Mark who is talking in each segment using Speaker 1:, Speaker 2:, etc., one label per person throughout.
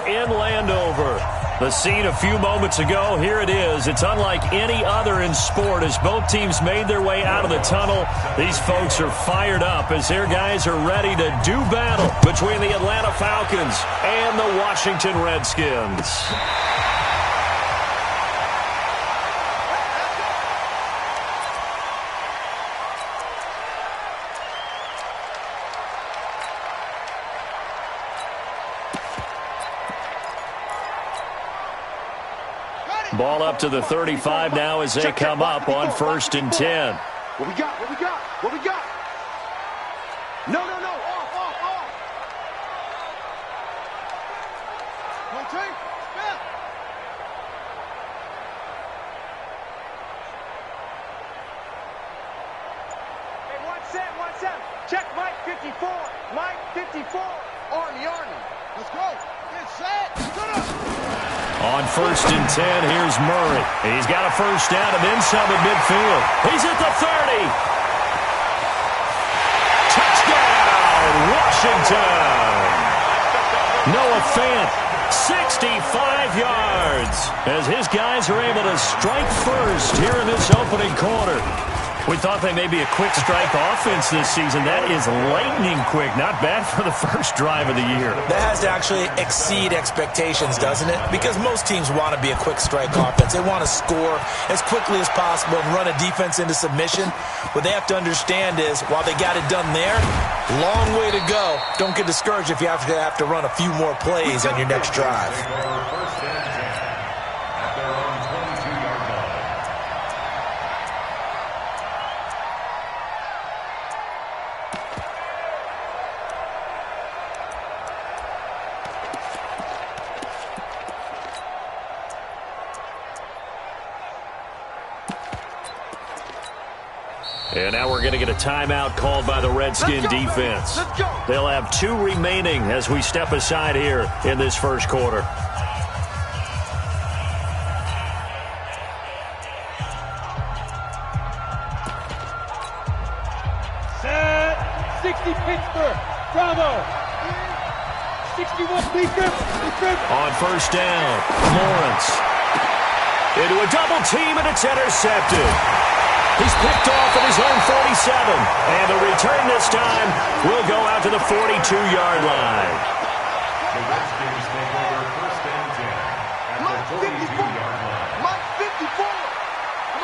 Speaker 1: in Landover. The scene a few moments ago, here it is. It's unlike any other in sport as both teams made their way out of the tunnel. These folks are fired up as their guys are ready to do battle between the Atlanta Falcons and the Washington Redskins. Ball up to the 35 now as they come up on 1st and 10.
Speaker 2: What we got? What we got? What we got? No. Off. One take. Yeah. Hey, one set. Check Mike 54. Mike 54. Army. Let's go. Get set. Set up.
Speaker 1: On 1st and 10, here's Murray. He's got a first down and then some at midfield. He's at the 30. Touchdown, Washington. Noah Fant, 65 yards, as his guys are able to strike first here in this opening quarter. We thought they may be a quick strike offense this season. That is lightning quick. Not bad for the first drive of the year.
Speaker 3: That has to actually exceed expectations, doesn't it? Because most teams want to be a quick strike offense. They want to score as quickly as possible and run a defense into submission. What they have to understand is, while they got it done there, long way to go. Don't get discouraged if you have to run a few more plays on your next drive.
Speaker 1: And now we're going to get a timeout called by the Redskin defense. They'll have 2 remaining as we step aside here in this first quarter.
Speaker 4: Set. 60 Pittsburgh. Bravo. 61 Pittsburgh.
Speaker 1: On 1st down, Lawrence. Into a double team, and it's intercepted. He's picked off at his own 47. And the return this time will go out to the 42-yard line.
Speaker 5: The Redskins take over 1st and 10 at the 42-yard line.
Speaker 2: Mike 54.
Speaker 4: Come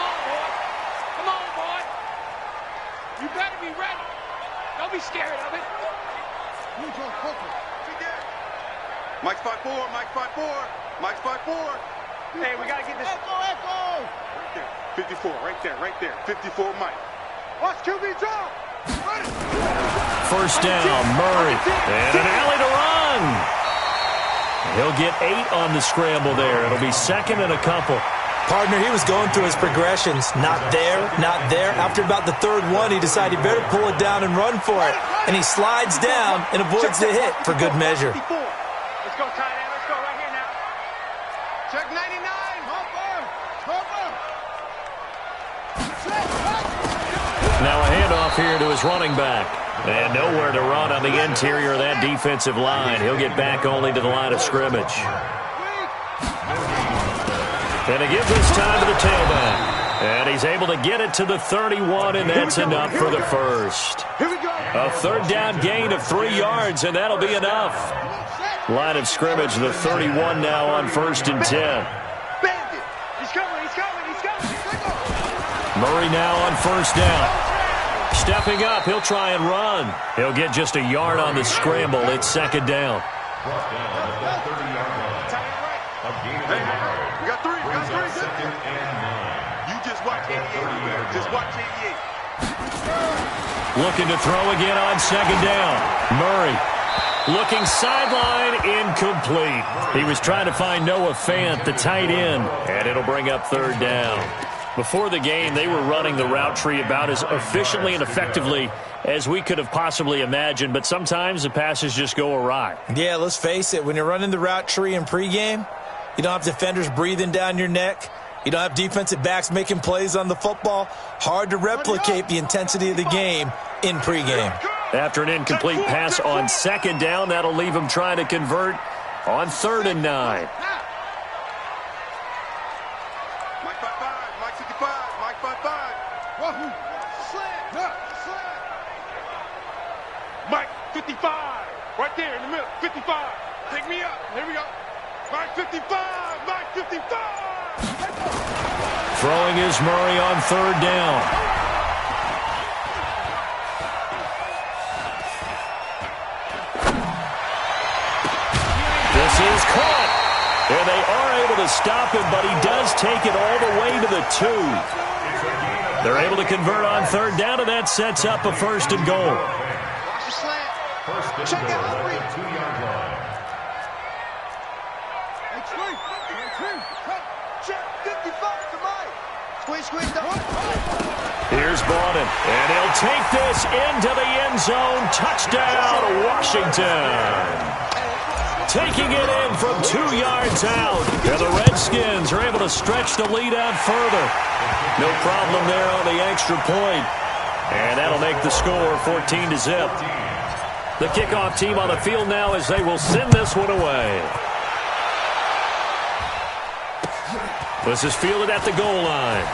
Speaker 4: on, boy. You better be ready. Don't be scared of it.
Speaker 2: Mike's 5'4", Mike's 5'4", Mike's 5'4". Hey, we got to get this. Echo. 54, right there. 54, Mike. Watch QB drop.
Speaker 1: 1st down, Murray. And an alley to run. He'll get 8 on the scramble there. It'll be 2nd and a couple.
Speaker 3: Partner, he was going through his progressions. Not there. After about the 3rd one, he decided he better pull it down and run for it. And he slides down and avoids the hit for good measure.
Speaker 2: Let's go, tight end. Let's go right here now. Check 99.
Speaker 1: Now a handoff here to his running back. And nowhere to run on the interior of that defensive line. He'll get back only to the line of scrimmage. And to give this time to the tailback. And he's able to get it to the 31, and that's enough for the first. A 3rd down gain of 3 yards, and that'll be enough. Line of scrimmage, the 31 now on 1st and 10.
Speaker 2: He's coming.
Speaker 1: Murray now on 1st down. Stepping up, he'll try and run. He'll get just a yard on the scramble. It's 2nd down.
Speaker 5: Brought down at the 30-yard line. A gain of 8.
Speaker 2: We got 3.
Speaker 5: Brings up 2nd and 9.
Speaker 2: You just watch 88. Just watch 88.
Speaker 1: Looking to throw again on 2nd down. Murray looking sideline, incomplete. He was trying to find Noah Fant, the tight end, and it'll bring up 3rd down. Before the game, they were running the route tree about as efficiently and effectively as we could have possibly imagined, but sometimes the passes just go awry.
Speaker 3: Yeah, let's face it. When you're running the route tree in pregame, you don't have defenders breathing down your neck. You don't have defensive backs making plays on the football. Hard to replicate the intensity of the game in pregame.
Speaker 1: After an incomplete pass on 2nd down, that'll leave him trying to convert On 3rd and 9.
Speaker 2: Mike 55, Mike 55, Mike 55. Wahoo! Slam! Slam! Mike 55, right there in the middle. 55. Take me up. Here we go. Mike 55, Mike 55.
Speaker 1: Throwing is Murray on 3rd down. This is caught. And they are able to stop him, but he does take it all the way to the 2. They're able to convert on 3rd down, and that sets up a 1st and goal.
Speaker 2: Watch the slant.
Speaker 5: First and goal at the 2-yard line.
Speaker 1: Here's Bowden, and he'll take this into the end zone. Touchdown, Washington. Taking it in from 2 yards out. And the Redskins are able to stretch the lead out further. No problem there on the extra point. And that'll make the score 14-0. The kickoff team on the field now as they will send this one away. This is fielded at the goal line.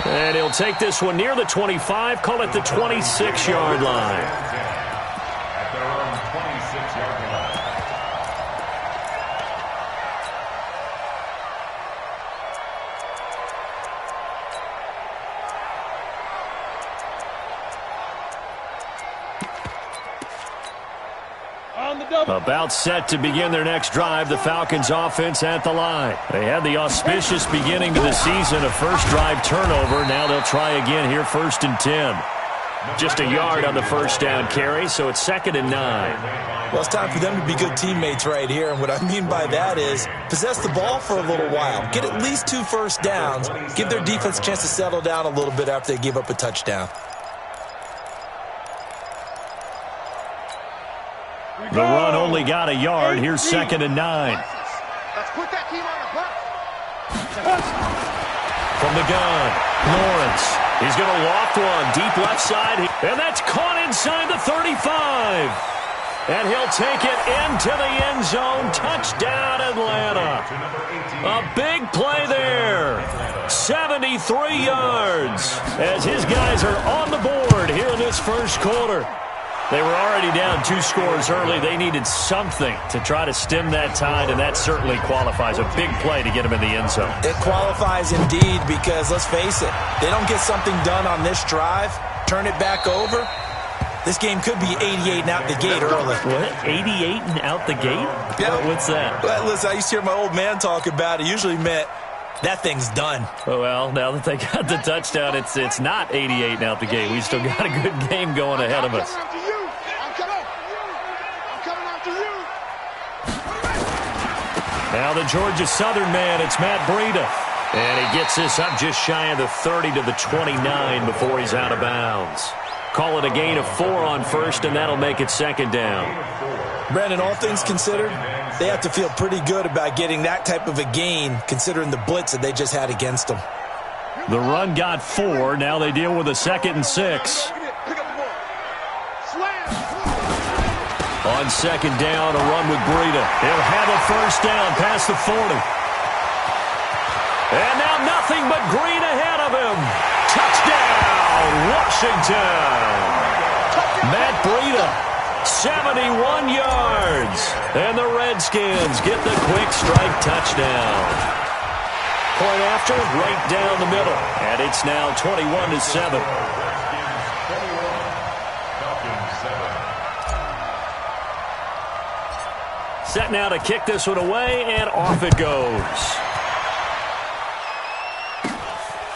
Speaker 1: And he'll take this one near the 25, call it the 26-yard line.
Speaker 5: At their own 26-yard line.
Speaker 1: About set to begin their next drive, the Falcons offense at the line. They had the auspicious beginning to the season, a first drive turnover. Now they'll try again here, 1st and 10. Just a yard on the first down carry, so it's 2nd and 9.
Speaker 3: Well, it's time for them to be good teammates right here, and what I mean by that is possess the ball for a little while, get at least 2 first downs, give their defense a chance to settle down a little bit after they give up a touchdown.
Speaker 1: The run only got a yard. Here's 2nd and 9.
Speaker 2: Let's put that team on the bus.
Speaker 1: From the gun, Lawrence. He's going to loft one deep left side. And that's caught inside the 35. And he'll take it into the end zone. Touchdown, Atlanta. A big play there. 73 yards. As his guys are on the board here in this first quarter. They were already down 2 scores early. They needed something to try to stem that tide, and that certainly qualifies. A big play to get them in the end zone.
Speaker 3: It qualifies indeed because, let's face it, they don't get something done on this drive, turn it back over, this game could be 88 and out the gate early.
Speaker 1: What? 88 and out the gate?
Speaker 3: Yeah.
Speaker 1: What's that?
Speaker 3: Well, listen, I used to hear my old man talk about it. Usually meant that thing's done.
Speaker 1: Oh, well, now that they got the touchdown, it's not 88 and out the gate. We still got a good game going ahead of us. Now the Georgia Southern man, it's Matt Breida. And he gets this up just shy of the 30 to the 29 before he's out of bounds. Call it a gain of 4 on first, and that'll make it 2nd down.
Speaker 3: Brandon, all things considered, they have to feel pretty good about getting that type of a gain, considering the blitz that they just had against them.
Speaker 1: The run got 4. Now they deal with a 2nd and 6. On 2nd down, a run with Breida. He'll have a first down past the 40. And now nothing but green ahead of him. Touchdown, Washington. Matt Breida, 71 yards. And the Redskins get the quick strike touchdown. Point after, right down the middle. And it's now 21-7. Set now to kick this one away, and off it goes.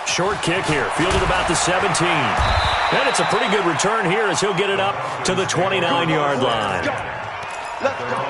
Speaker 1: Short kick here, fielded about the 17. And it's a pretty good return here as he'll get it up to the 29-yard line.
Speaker 2: Let's go.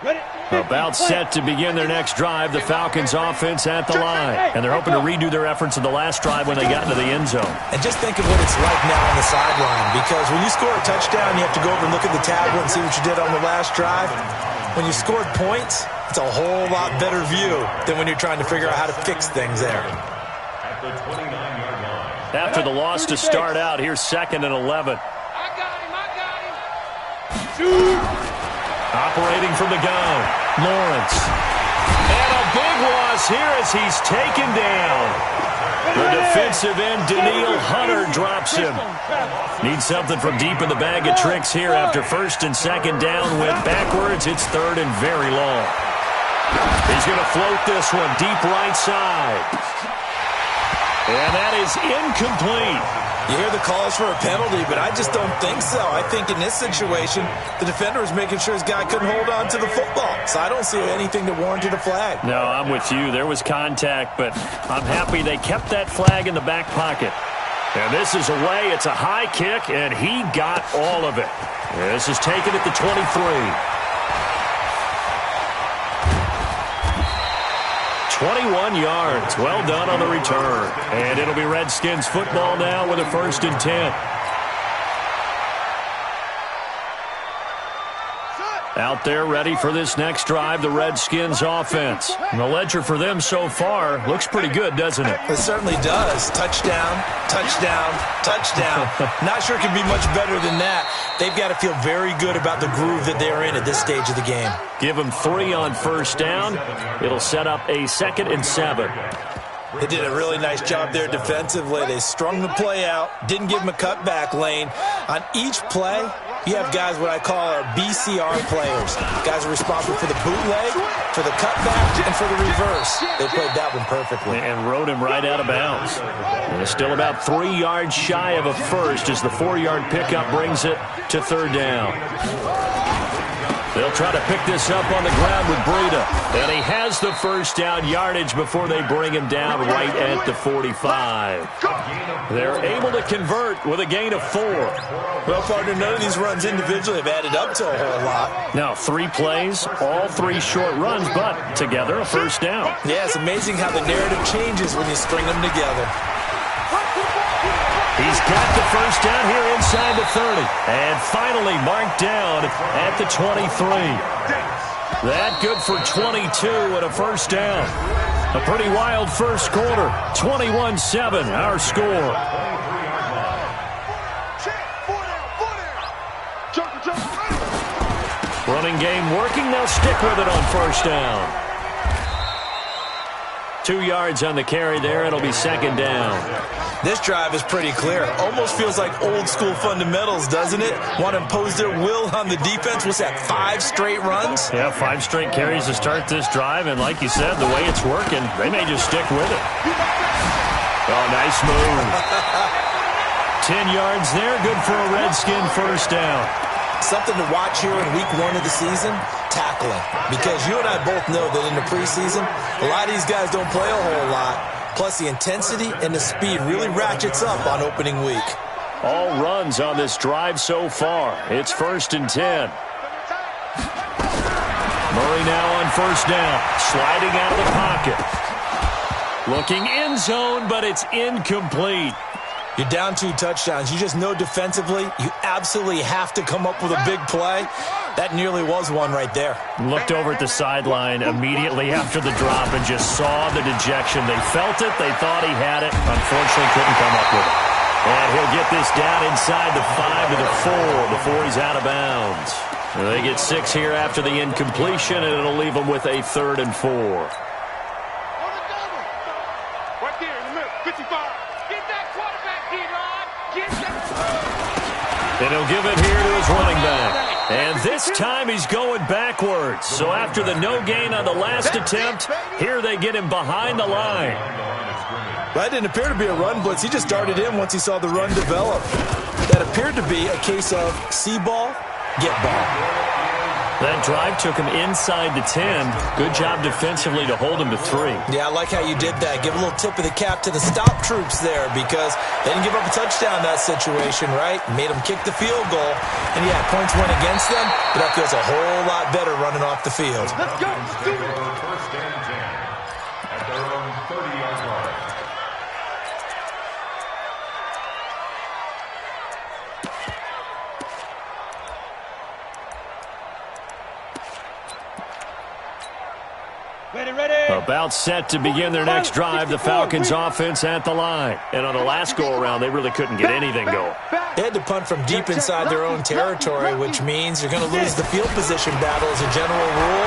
Speaker 1: About set to begin their next drive, the Falcons offense at the line. And they're hoping to redo their efforts in the last drive when they got into the end zone.
Speaker 3: And just think of what it's like now on the sideline, because when you score a touchdown, you have to go over and look at the tablet and see what you did on the last drive. When you scored points, it's a whole lot better view than when you're trying to figure out how to fix things there.
Speaker 5: At the 29-yard line.
Speaker 1: After the loss to start out, here's 2nd and 11.
Speaker 4: I got him. Shoot.
Speaker 1: Operating from the gun, Lawrence. And a big loss here as he's taken down. The defensive end, Daniil Hunter, drops him. Needs something from deep in the bag of tricks here after 1st and 2nd down. Went backwards. It's 3rd and very long. He's going to float this one deep right side. And that is incomplete.
Speaker 3: You hear the calls for a penalty, but I just don't think so. I think in this situation, the defender was making sure his guy couldn't hold on to the football. So I don't see anything that warranted a flag.
Speaker 1: No, I'm with you. There was contact, but I'm happy they kept that flag in the back pocket. And this is away. It's a high kick, and he got all of it. This is taken at the 23. 21 yards. Well done on the return. And it'll be Redskins football now with a 1st and 10. Out there ready for this next drive, the Redskins offense. And the ledger for them so far looks pretty good, doesn't it?
Speaker 3: It certainly does. Touchdown, touchdown, touchdown. Not sure it can be much better than that. They've got to feel very good about the groove that they're in at this stage of the game.
Speaker 1: Give them 3 on 1st down. It'll set up a 2nd and 7.
Speaker 3: They did a really nice job there defensively. They strung the play out, didn't give him a cutback lane. On each play, you have guys what I call our BCR players. Guys are responsible for the bootleg, for the cutback, and for the reverse. They played that one perfectly.
Speaker 1: And rode him right out of bounds. And it's still about 3 yards shy of a first as the 4-yard pickup brings it to 3rd down. They'll try to pick this up on the ground with Breida. And he has the 1st down yardage before they bring him down right at the 45. They're able to convert with a gain of 4.
Speaker 3: Well, partner, none of these runs individually have added up to a whole lot.
Speaker 1: Now, 3 plays, all 3 short runs, but together a 1st down.
Speaker 3: Yeah, it's amazing how the narrative changes when you string them together.
Speaker 1: He's got the 1st down here inside the 30. And finally marked down at the 23. That good for 22 and a 1st down. A pretty wild first quarter. 21-7, our score. Running game working. They'll stick with it on 1st down. 2 yards on the carry there. It'll be 2nd down.
Speaker 3: This drive is pretty clear. Almost feels like old school fundamentals, doesn't it? Want to impose their will on the defense. What's that, 5 straight runs?
Speaker 1: Yeah, 5 straight carries to start this drive. And like you said, the way it's working, they may just stick with it. Oh, nice move. 10 yards there. Good for a Redskin 1st down.
Speaker 3: Something to watch here in week 1 of the season, tackling. Because you and I both know that in the preseason, a lot of these guys don't play a whole lot. Plus, the intensity and the speed really ratchets up on opening week.
Speaker 1: All runs on this drive so far. It's 1st and 10. Murray now on 1st down. Sliding out of the pocket. Looking end zone, but it's incomplete.
Speaker 3: You're down 2 touchdowns. You just know defensively you absolutely have to come up with a big play. That nearly was one right there.
Speaker 1: Looked over at the sideline immediately after the drop and just saw the dejection. They felt it. They thought he had it. Unfortunately, couldn't come up with it. And he'll get this down inside the 5 to the 4 before he's out of bounds. They get 6 here after the incompletion, and it'll leave them with a 3rd and 4.
Speaker 4: Right there in the middle, 55. Get that quarterback, D-Rod. Get that.
Speaker 1: And he'll give it here to his running back. And this time he's going backwards. So after the no gain on the last attempt, here they get him behind the line.
Speaker 3: That didn't appear to be a run blitz. He just darted in once he saw the run develop. That appeared to be a case of see ball, get ball.
Speaker 1: That drive took him inside the 10. Good job defensively to hold him to 3.
Speaker 3: Yeah, I like how you did that. Give a little tip of the cap to the stop troops there because they didn't give up a touchdown in that situation, right? Made them kick the field goal. And, yeah, points went against them, but that feels a whole lot better running off the field.
Speaker 4: Let's go. Let's do it.
Speaker 5: First and 10 at their own 30-yard line.
Speaker 1: About set to begin their next drive, the Falcons offense at the line. And on the last go-around, they really couldn't get anything going.
Speaker 3: They had to punt from deep inside their own territory, which means you're going to lose the field position battle as a general rule.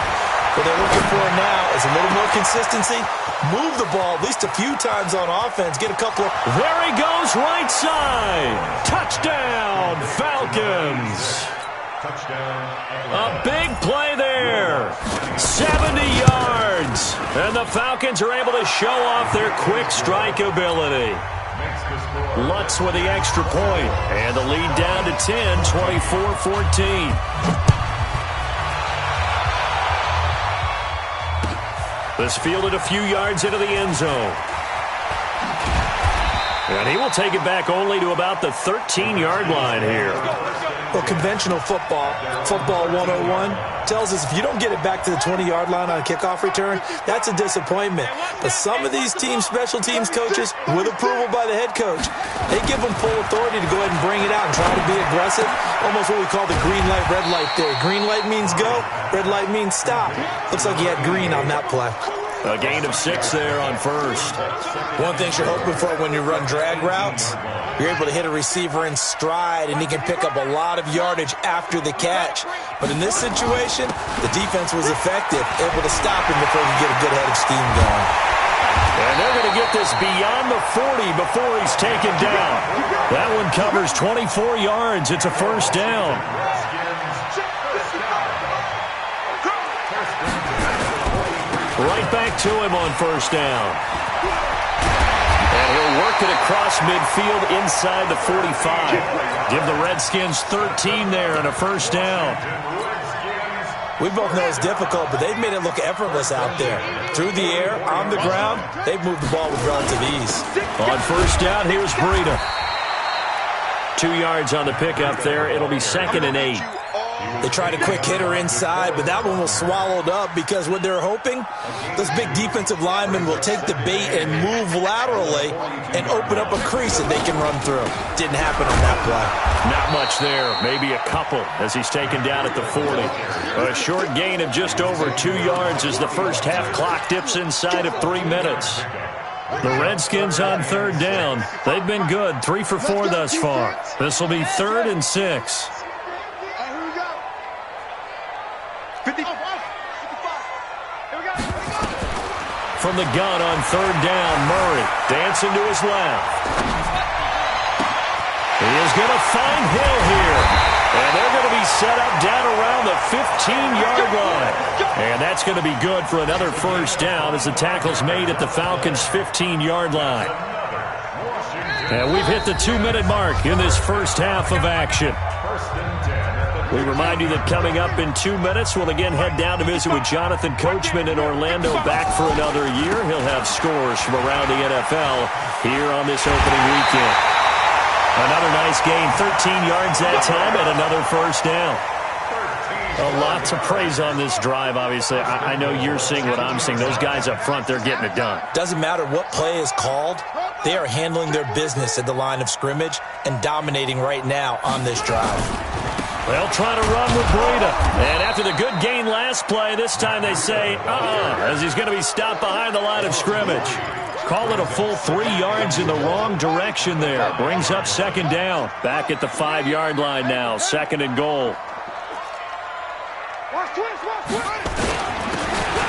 Speaker 3: What they're looking for now is a little more consistency. Move the ball at least a few times on offense. Get a couple of...
Speaker 1: There he goes, right side. Touchdown, Falcons. A big play there. 70 yards. And the Falcons are able to show off their quick strike ability. Lutz with the extra point. And the lead down to 10, 24-14. This fielded a few yards into the end zone. And he will take it back only to about the 13-yard line here.
Speaker 3: Well, conventional football 101, tells us if you don't get it back to the 20-yard line on a kickoff return, that's a disappointment. But some of these teams, special teams coaches, with approval by the head coach, they give them full authority to go ahead and bring it out and try to be aggressive. Almost what we call the green light, red light theory. Green light means go, red light means stop. Looks like he had green on that play.
Speaker 1: A gain of 6 there on first.
Speaker 3: One thing you're hoping for when you run drag routes, you're able to hit a receiver in stride, and he can pick up a lot of yardage after the catch. But in this situation, the defense was effective, able to stop him before he get a good head of steam going.
Speaker 1: And they're going to get this beyond the 40 before he's taken down. That one covers 24 yards. It's a first down. Right back to him on first down. And he'll work it across midfield inside the 45. Give the Redskins 13 there and a first down.
Speaker 3: We both know it's difficult, but they've made it look effortless out there. Through the air, on the ground, they've moved the ball with relative ease.
Speaker 1: On first down, here's Breida. 2 yards on the pickup there. It'll be 2nd and 8.
Speaker 3: They tried a quick hitter inside, but that one was swallowed up because what they're hoping, those big defensive linemen will take the bait and move laterally and open up a crease that they can run through. Didn't happen on that play.
Speaker 1: Not much there, maybe a couple as he's taken down at the 40. A short gain of just over 2 yards as the first half clock dips inside of 3 minutes. The Redskins on third down. They've been good, 3 for 4 thus far. This will be 3rd and 6. From the gun on third down, Murray dancing to his left. He is going to find Hill here. And they're going to be set up down around the 15-yard line. And that's going to be good for another first down as the tackle's made at the Falcons' 15-yard line. And we've hit the 2-minute mark in this first half of action. We remind you that coming up in 2 minutes, we'll again head down to visit with Jonathan Coachman in Orlando, back for another year. He'll have scores from around the NFL here on this opening weekend. Another nice gain, 13 yards that time, and another first down. A lot to praise on this drive, obviously. I know you're seeing what I'm seeing. Those guys up front, they're getting it done.
Speaker 3: Doesn't matter what play is called. They are handling their business at the line of scrimmage and dominating right now on this drive.
Speaker 1: They'll try to run with Breida. And after the good gain last play, this time they say, as he's going to be stopped behind the line of scrimmage. Call it a full 3 yards in the wrong direction there. Brings up second down. Back at the 5-yard line now. 2nd and goal.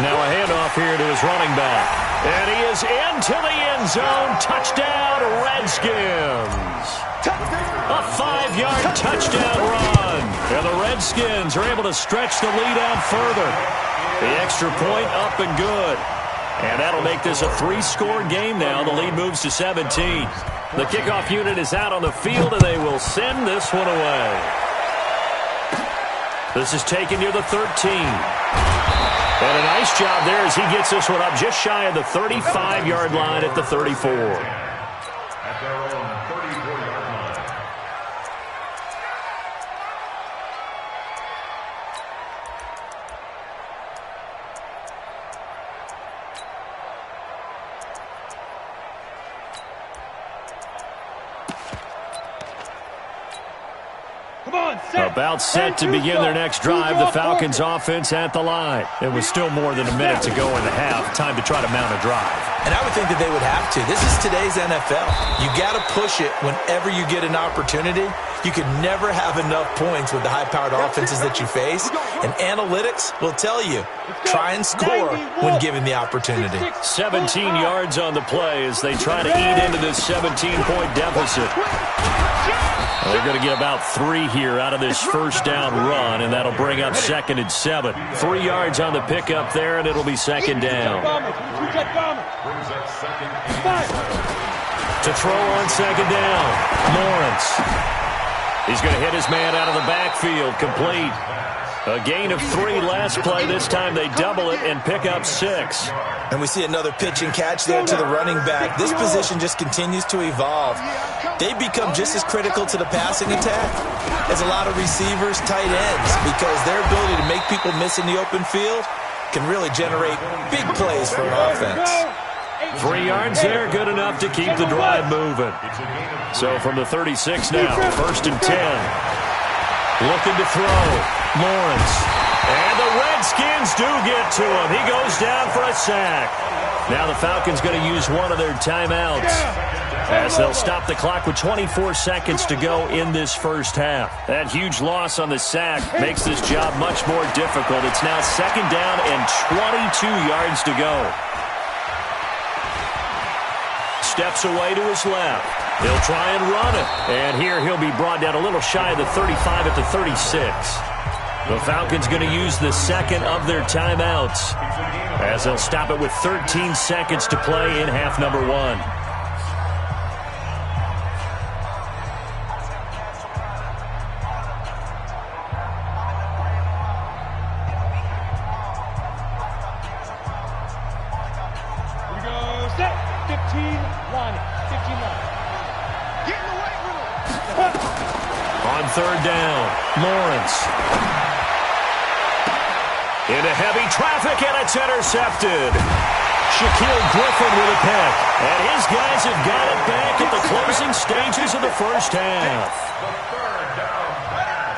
Speaker 1: Now a handoff here to his running back. And he is into the end zone. Touchdown, Redskins. A 5-yard touchdown run. And the Redskins are able to stretch the lead out further. The extra point up and good. And that'll make this a 3-score game now. The lead moves to 17. The kickoff unit is out on the field, and they will send this one away. This is taken near the 13. And a nice job there as he gets this one up just shy of the 35-yard line at the 34.
Speaker 5: At their own 34-yard line.
Speaker 1: About set to begin their next drive, the Falcons offense at the line. It was still more than a minute to go in the half. Time to try to mount a drive.
Speaker 3: And I would think that they would have to. This is today's NFL. You got to push it whenever you get an opportunity. You can never have enough points with the high-powered offenses that you face. And analytics will tell you, try and score when given the opportunity.
Speaker 1: 17 yards on the play as they try to eat into this 17-point deficit. Well, they're going to get about 3 here out of this first down run, and that'll bring up 2nd and 7. 3 yards on the pickup there, and it'll be 2nd down.
Speaker 5: Brings up 2nd and 7.
Speaker 1: To throw on 2nd down, Lawrence. He's going to hit his man out of the backfield, complete. A gain of 3 last play. This time they double it and pick up 6.
Speaker 3: And we see another pitch and catch there to the running back. This position just continues to evolve. They become just as critical to the passing attack as a lot of receivers, tight ends, because their ability to make people miss in the open field can really generate big plays for an offense.
Speaker 1: 3 yards there, good enough to keep the drive moving. So from the 36 now, 1st and 10. Looking to throw, Lawrence. And the Redskins do get to him. He goes down for a sack. Now the Falcons going to use one of their timeouts as they'll stop the clock with 24 seconds to go in this first half. That huge loss on the sack makes this job much more difficult. It's now 2nd down and 22 yards to go. Steps away to his left. He'll try and run it. And here he'll be brought down a little shy of the 35 at the 36. The Falcons going to use the 2nd of their timeouts as they'll stop it with 13 seconds to play in half number 1. On 3rd down, Lawrence. Into heavy traffic, and it's intercepted. Shaquille Griffin with a pick. And his guys have got it back at the closing stages of the first half.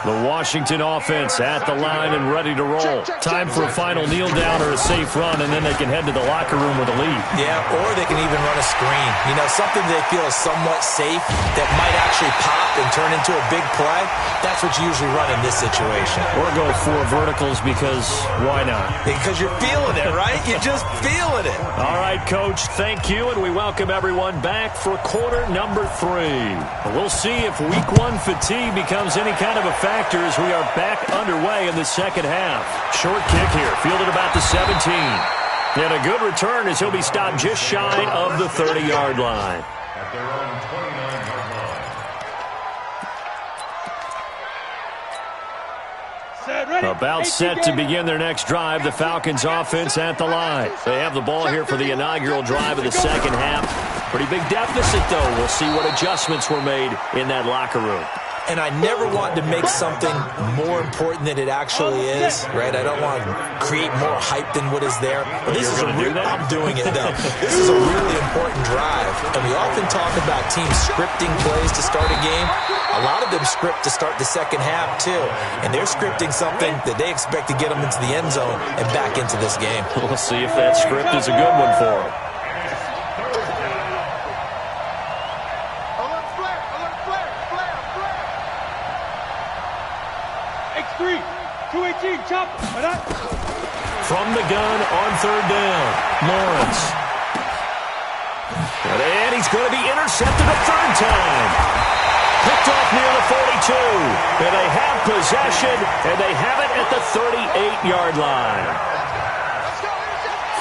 Speaker 1: The Washington offense at the line and ready to roll. Time for a final kneel down or a safe run, and then they can head to the locker room with a lead.
Speaker 3: Yeah, or they can even run a screen. You know, something they feel is somewhat safe that might actually pop and turn into a big play. That's what you usually run in this situation.
Speaker 1: Or go 4 verticals because why not?
Speaker 3: Because you're feeling it, right? You're just feeling it.
Speaker 1: All right, Coach, thank you, and we welcome everyone back for quarter number 3. We'll see if week 1 fatigue becomes any kind of a factor as we are back underway in the second half. Short kick here, fielded about the 17. And a good return as he'll be stopped just shy of the 30-yard line.
Speaker 5: At their own 29-yard line.
Speaker 1: About set to begin their next drive, the Falcons offense at the line. They have the ball here for the inaugural drive of the second half. Pretty big deficit, though. We'll see what adjustments were made in that locker room.
Speaker 3: And I never want to make something more important than it actually is, right? I don't want to create more hype than what is there. But this is I'm doing it, though. This is a really important drive. And we often talk about teams scripting plays to start a game. A lot of them script to start the second half, too. And they're scripting something that they expect to get them into the end zone and back into this game.
Speaker 1: We'll see if that script is a good one for them. From the gun on 3rd down, Lawrence. And he's going to be intercepted a 3rd time. Picked off near the 42. And they have possession, and they have it at the 38-yard line.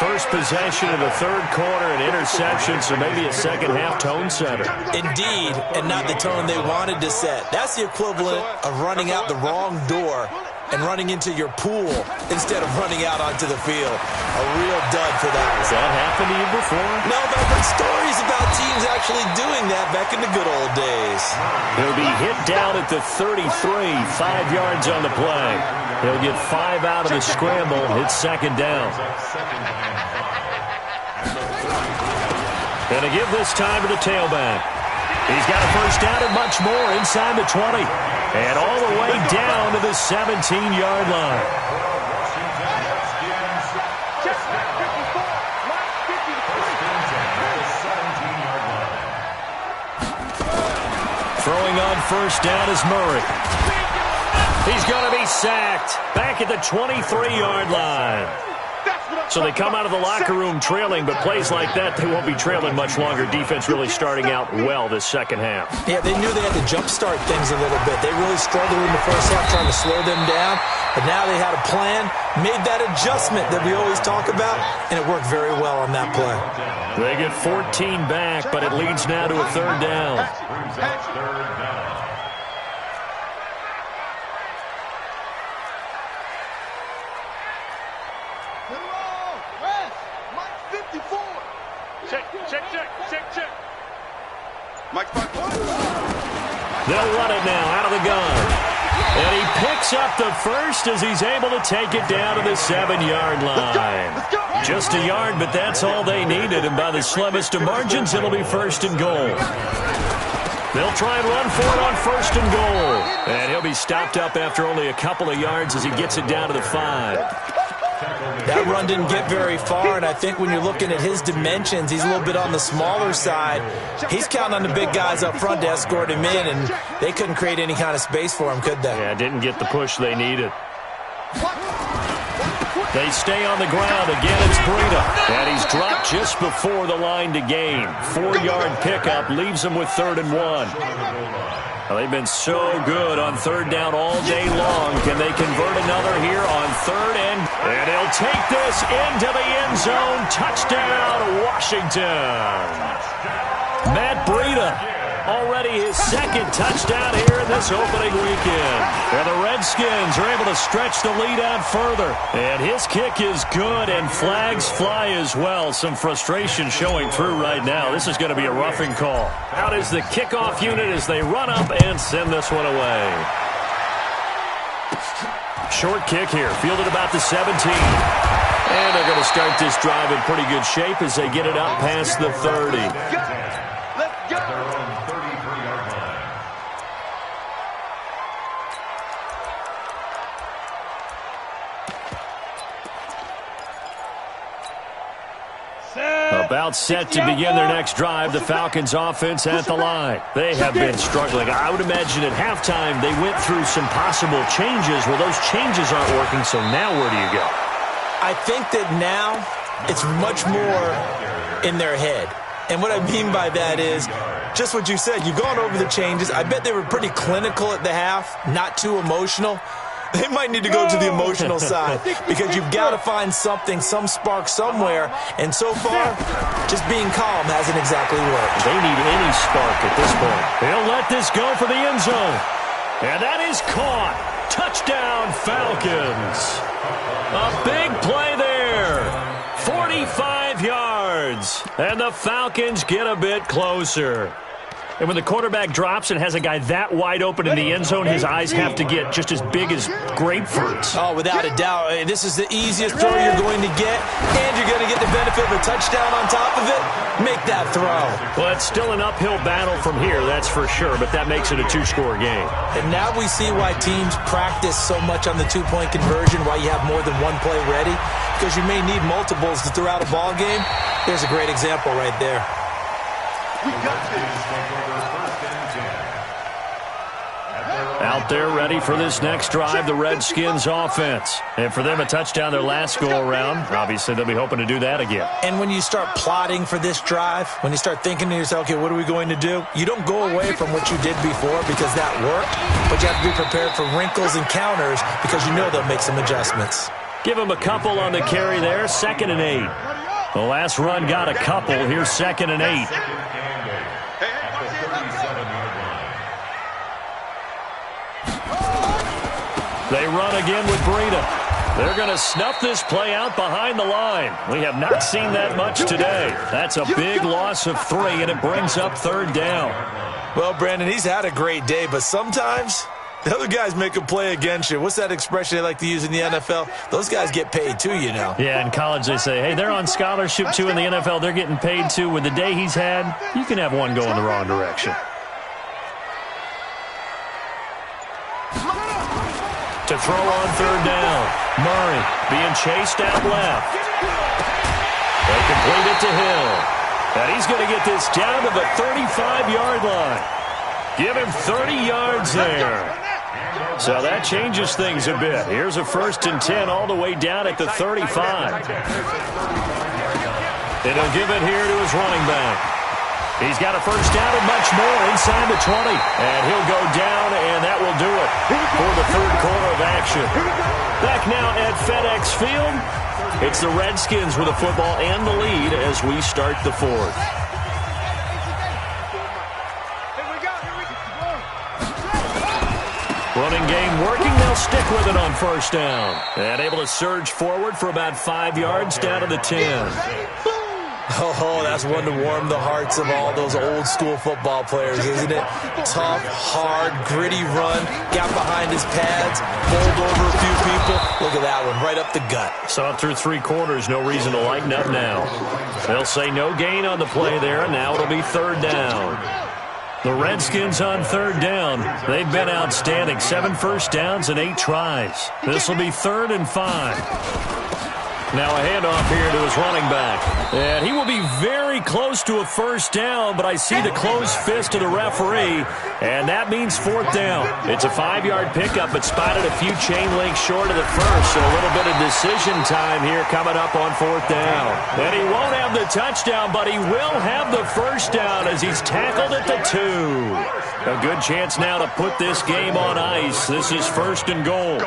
Speaker 1: First possession of the 3rd quarter, an interception, so maybe a second-half tone setter.
Speaker 3: Indeed, and not the tone they wanted to set. That's the equivalent of running out the wrong door and running into your pool instead of running out onto the field. A real dud for that.
Speaker 1: Has that happened to you before?
Speaker 3: No, but I've heard stories about teams actually doing that back in the good old days.
Speaker 1: He'll be hit down at the 33, 5 yards on the play. He'll get 5 out of the scramble. It's second down. Going to give this time to the tailback. He's got a first down and much more inside the 20. And all the way down to the 17-yard line. Throwing on first down is Murray. He's going to be sacked back at the 23-yard line. So they come out of the locker room trailing, but plays like that, they won't be trailing much longer. Defense really starting out well this second half.
Speaker 3: Yeah, they knew they had to jumpstart things a little bit. They really struggled in the first half trying to slow them down, but now they had a plan, made that adjustment that we always talk about, and it worked very well on that play.
Speaker 1: They get 14 back, but it leads now to a third down.
Speaker 4: Check.
Speaker 1: They'll run it now out of the gun. And he picks up the first as he's able to take it down to the 7-yard line. Just a yard, but that's all they needed. And by the slimmest of margins, it'll be first and goal. They'll try and run for it on first and goal. And he'll be stopped up after only a couple of yards as he gets it down to the 5.
Speaker 3: That run didn't get very far, and I think when you're looking at his dimensions, he's a little bit on the smaller side. He's counting on the big guys up front to escort him in, and they couldn't create any kind of space for him, could they?
Speaker 1: Yeah, didn't get the push they needed. They stay on the ground. Again, it's Breida. And he's dropped just before the line to gain. 4-yard pickup leaves him with 3rd and 1. Well, they've been so good on third down all day long. Can they convert another here on third? And he'll take this into the end zone. Touchdown, Washington. Matt Breida. Already his second touchdown here in this opening weekend. And the Redskins are able to stretch the lead out further. And his kick is good, and flags fly as well. Some frustration showing through right now. This is going to be a roughing call. Out is the kickoff unit as they run up and send this one away. Short kick here, fielded about the 17. And they're going to start this drive in pretty good shape as they get it up past the 30. About set to begin their next drive, the Falcons offense at the line. They have been struggling. I would imagine at halftime they went through some possible changes. Well, those changes aren't working, so now where do you go?
Speaker 3: I think that now it's much more in their head. And what I mean by that is just what you said. You've gone over the changes. I bet they were pretty clinical at the half, not too emotional. They might need to go to the emotional side because you've got to find something, some spark somewhere. And so far, just being calm hasn't exactly worked.
Speaker 1: They need any spark at this point. They'll let this go for the end zone. And that is caught. Touchdown, Falcons. A big play there. 45 yards. And the Falcons get a bit closer. And when the quarterback drops and has a guy that wide open in the end zone, his eyes have to get just as big as grapefruits.
Speaker 3: Oh, without a doubt. This is the easiest throw you're going to get, and you're going to get the benefit of a touchdown on top of it. Make that throw.
Speaker 1: Well, it's still an uphill battle from here, that's for sure, but that makes it a 2-score game.
Speaker 3: And now we see why teams practice so much on the 2-point conversion, why you have more than one play ready, because you may need multiples to throw out a ball game. There's a great example right there.
Speaker 2: We got this.
Speaker 1: Out there ready for this next drive, the Redskins offense. And for them, a touchdown their last go-around. Obviously, they'll be hoping to do that again.
Speaker 3: And when you start plotting for this drive, when you start thinking to yourself, okay, what are we going to do? You don't go away from what you did before because that worked, but you have to be prepared for wrinkles and counters because you know they'll make some adjustments.
Speaker 1: Give them a couple on the carry there, 2nd and 8. The last run got a couple. Here's 2nd and 8. They run again with Breida. They're going to snuff this play out behind the line. We have not seen that much today. That's a big loss of 3, and it brings up 3rd down.
Speaker 3: Well, Brandon, he's had a great day, but sometimes the other guys make a play against you. What's that expression they like to use in the NFL? Those guys get paid too, you know.
Speaker 1: Yeah, in college they say, hey, they're on scholarship too. In the NFL, they're getting paid too. With the day he's had, you can have one go in the wrong direction. To throw on 3rd down. Murray being chased out left. They complete it to Hill. And he's going to get this down to the 35-yard line. Give him 30 yards there. So that changes things a bit. Here's a 1st and 10 all the way down at the 35. And he'll give it here to his running back. He's got a 1st down and much more inside the 20. And he'll go down, and that will do it for the 3rd quarter of action. Back now at FedEx Field, it's the Redskins with the football and the lead as we start the 4th. Running game working. They'll stick with it on 1st down. And able to surge forward for about 5 yards down to the 10.
Speaker 3: Oh, that's one to warm the hearts of all those old-school football players, isn't it? Tough, hard, gritty run, got behind his pads, bowled over a few people. Look at that one, right up the gut.
Speaker 1: Saw it through 3 quarters, no reason to lighten up now. They'll say no gain on the play there, and now it'll be 3rd down. The Redskins on 3rd down. They've been outstanding. 7 first downs and 8 tries. This will be 3rd and 5. Now a handoff here to his running back. And he will be very close to a 1st down, but I see the closed fist of the referee, and that means 4th down. It's a 5-yard pickup, but spotted a few chain links short of the 1st, so a little bit of decision time here coming up on 4th down. And he won't have the touchdown, but he will have the 1st down as he's tackled at the 2. A good chance now to put this game on ice. This is 1st and goal.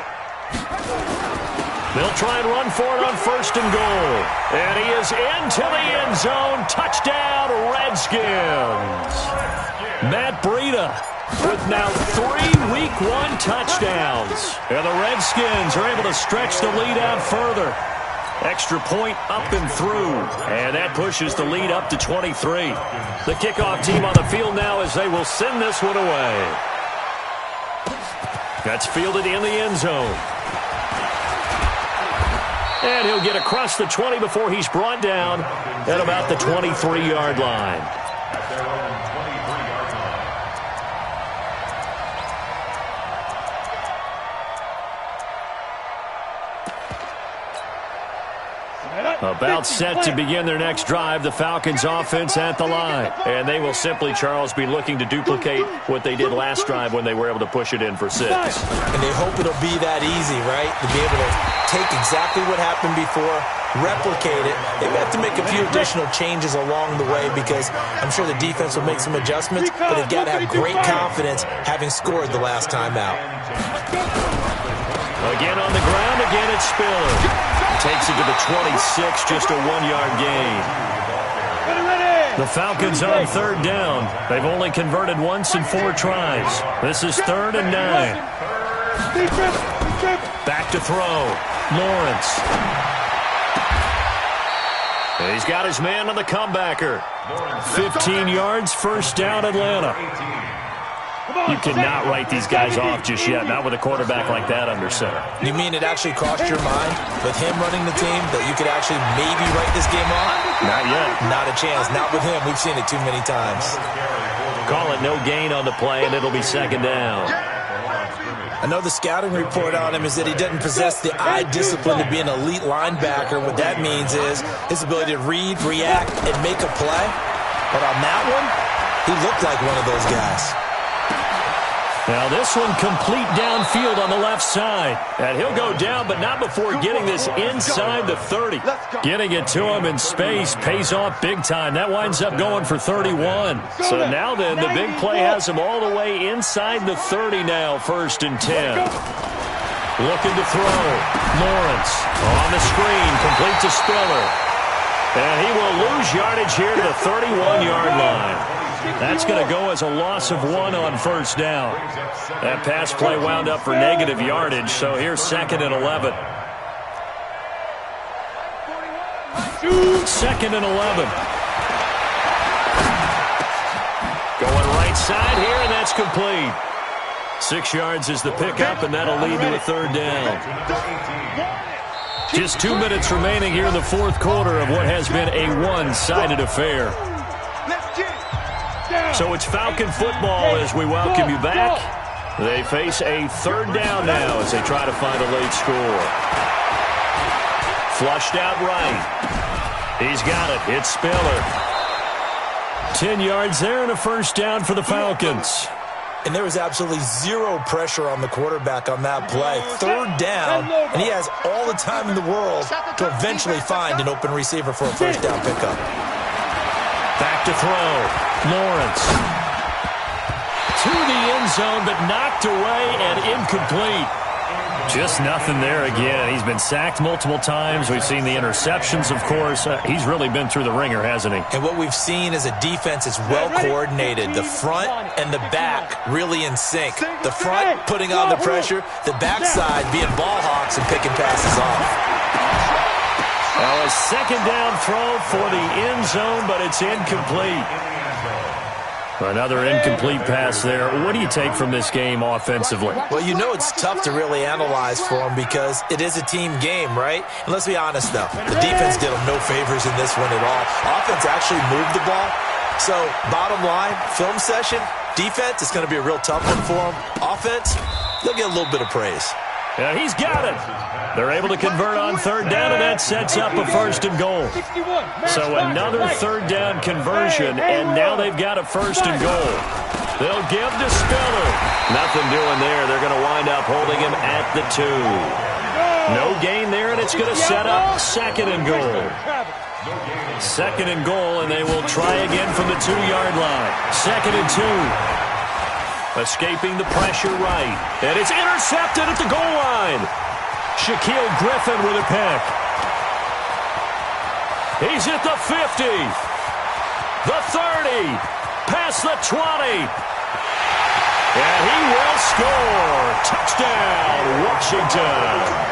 Speaker 1: They'll try and run for it on 1st and goal. And he is into the end zone. Touchdown, Redskins. Matt Breida with now 3 Week 1 touchdowns. And the Redskins are able to stretch the lead out further. Extra point up and through. And that pushes the lead up to 23. The kickoff team on the field now as they will send this one away. That's fielded in the end zone. And he'll get across the 20 before he's brought down at about the 23-yard line. About set to begin their next drive, the Falcons offense at the line. And they will simply, Charles, be looking to duplicate what they did last drive when they were able to push it in for 6.
Speaker 3: And they hope it'll be that easy, right? To be able to take exactly what happened before, replicate it. They have to make a few additional changes along the way because I'm sure the defense will make some adjustments, but they've got to have great confidence having scored the last time out.
Speaker 1: Again on the ground, again it's Spiller. Takes it to the 26, just a 1-yard gain. The Falcons on 3rd down. They've only converted once in 4 tries. This is 3rd and 9. Back to throw. Lawrence. He's got his man on the comebacker. 15 yards, 1st down, Atlanta. You cannot write these guys off just yet, not with a quarterback like that under center.
Speaker 3: You mean it actually crossed your mind with him running the team that you could actually maybe write this game off?
Speaker 1: Not yet.
Speaker 3: Not a chance. Not with him. We've seen it too many times.
Speaker 1: Call it no gain on the play, and it'll be 2nd down.
Speaker 3: I know the scouting report on him is that he doesn't possess the eye discipline to be an elite linebacker. What that means is his ability to read, react, and make a play. But on that one, he looked like one of those guys.
Speaker 1: Now this one complete downfield on the left side. And he'll go down, but not before getting this inside the 30. Getting it to him in space pays off big time. That winds up going for 31. So now then, the big play has him all the way inside the 30 now, 1st and 10. Looking to throw. Lawrence on the screen, complete to Spiller. And he will lose yardage here to the 31-yard line. That's going to go as a loss of 1 on first down. That pass play wound up for negative yardage, so here's 2nd and 11. 2nd and 11. Going right side here, and that's complete. 6 yards is the pickup, and that'll lead to a 3rd down. Just 2 minutes remaining here in the 4th quarter of what has been a one-sided affair. So it's Falcon football as we welcome you back. They face a 3rd down now as they try to find a late score. Flushed out right. He's got it. It's Spiller. 10 yards there and a 1st down for the Falcons.
Speaker 3: And there was absolutely zero pressure on the quarterback on that play. 3rd down, and he has all the time in the world to eventually find an open receiver for a 1st down pickup.
Speaker 1: Back to throw. Lawrence. To the end zone, but knocked away and incomplete. Just nothing there again. He's been sacked multiple times. We've seen the interceptions, of course. He's really been through the ringer, hasn't he?
Speaker 3: And what we've seen is a defense that's well coordinated. The front and the back really in sync. The front putting on the pressure, the backside being ball hawks and picking passes off.
Speaker 1: Now a 2nd down throw for the end zone, but it's incomplete. Another incomplete pass there. What do you take from this game offensively?
Speaker 3: Well, you know it's tough to really analyze for them because it is a team game, right? And let's be honest, though. The defense did them no favors in this one at all. Offense actually moved the ball. So, bottom line, film session, defense, it's going to be a real tough one for them. Offense, they'll get a little bit of praise.
Speaker 1: Yeah, he's got it. They're able to convert on 3rd down, and that sets up a 1st and goal. So another 3rd down conversion, and now they've got a 1st and goal. They'll give to Spiller. Nothing doing there. They're going to wind up holding him at the 2. No gain there, and it's going to set up 2nd and goal. 2nd and goal, and they will try again from the 2-yard line. 2nd and 2. Escaping the pressure right. And it's intercepted at the goal line. Shaquille Griffin with a pick. He's at the 50. The 30. Past the 20. And he will score. Touchdown, Washington.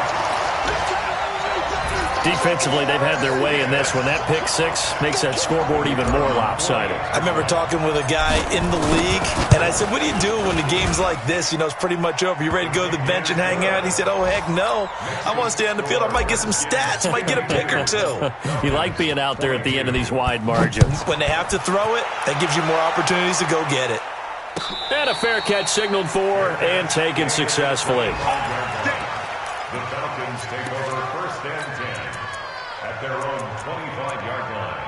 Speaker 1: Defensively, they've had their way in this one. That pick 6 makes that scoreboard even more lopsided.
Speaker 3: I remember talking with a guy in the league, and I said, what do you do when the game's like this? You know, it's pretty much over. You ready to go to the bench and hang out? He said, oh, heck no. I want to stay on the field. I might get some stats. I might get a pick or 2.
Speaker 1: You like being out there at the end of these wide margins.
Speaker 3: When they have to throw it, that gives you more opportunities to go get it.
Speaker 1: And a fair catch signaled for and taken successfully.
Speaker 5: The Falcons take over 1st and 10 at their own 25-yard line.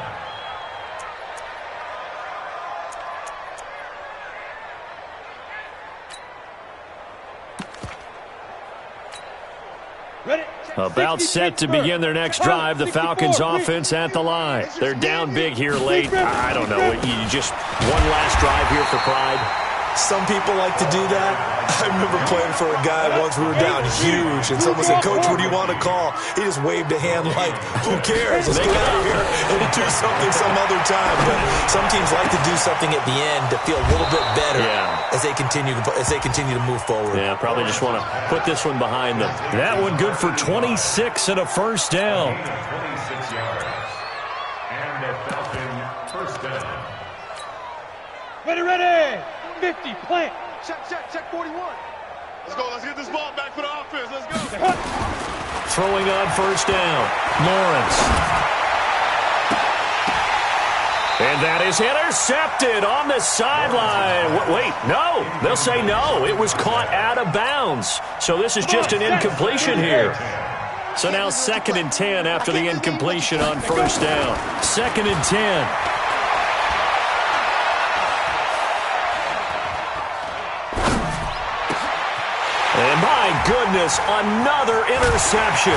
Speaker 1: About set to begin their next drive. The Falcons offense at the line. They're down big here late. I don't know. You just one last drive here for pride.
Speaker 3: Some people like to do that. I remember playing for a guy once. We were down huge, and someone said, Coach, what do you want to call? He just waved a hand like, who cares? Let's get out of here and do something some other time. But some teams like to do something at the end to feel a little bit better as they continue to move forward.
Speaker 1: Yeah, probably just want to put this one behind them. That one good for 26 and a 1st down.
Speaker 5: 26 yards. And a Falcon 1st down.
Speaker 4: Ready. 50, plant.
Speaker 2: Check 41. Let's go. Let's get this ball back for the offense. Let's go.
Speaker 1: Throwing on 1st down. Lawrence. And that is intercepted on the sideline. Wait, no. They'll say no. It was caught out of bounds. So this is just an incompletion here. So now 2nd and 10 after the incompletion on 1st down. 2nd and 10. And my goodness, another interception.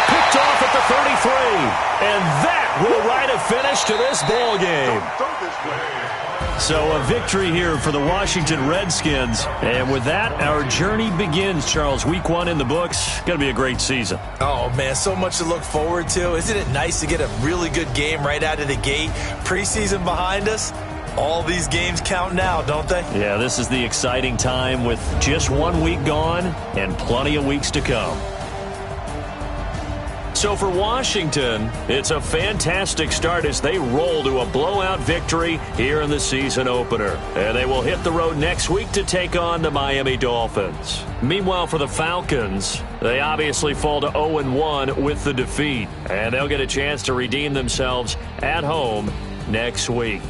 Speaker 1: Picked off at the 33. And that will write a finish to this ball game. So a victory here for the Washington Redskins. And with that, our journey begins, Charles. Week 1 in the books. Going to be a great season.
Speaker 3: Oh, man, so much to look forward to. Isn't it nice to get a really good game right out of the gate? Preseason behind us. All these games count now, don't they?
Speaker 1: Yeah, this is the exciting time with just 1 week gone and plenty of weeks to come. So for Washington, it's a fantastic start as they roll to a blowout victory here in the season opener. And they will hit the road next week to take on the Miami Dolphins. Meanwhile, for the Falcons, they obviously fall to 0-1 with the defeat. And they'll get a chance to redeem themselves at home next week.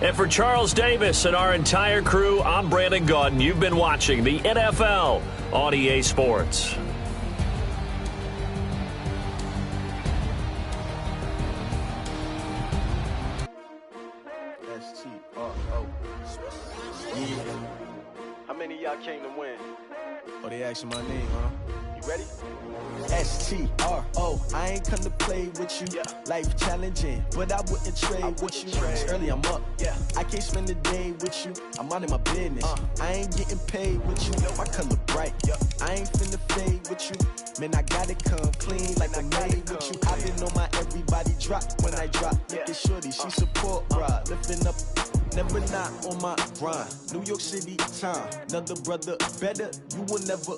Speaker 1: And for Charles Davis and our entire crew, I'm Brandon Gaudin. You've been watching the NFL on EA Sports.
Speaker 6: How many of y'all came to win?
Speaker 7: Oh, they asking my name, huh?
Speaker 6: You ready?
Speaker 7: S-T-R-O, I ain't come to play with you.
Speaker 6: Yeah.
Speaker 7: Life challenging, but I wouldn't trade with you.
Speaker 6: trade.
Speaker 7: Early I'm up,
Speaker 6: Yeah.
Speaker 7: I can't spend the day with you. I'm minding my business. I ain't getting paid with you. My color bright, I ain't finna fade with you. Man, I gotta come clean like I made with you. I've been on my everybody drop when I drop. Look at shorty, she support, bruh. Lifting up, never not on my grind. New York City time, another brother better. You will never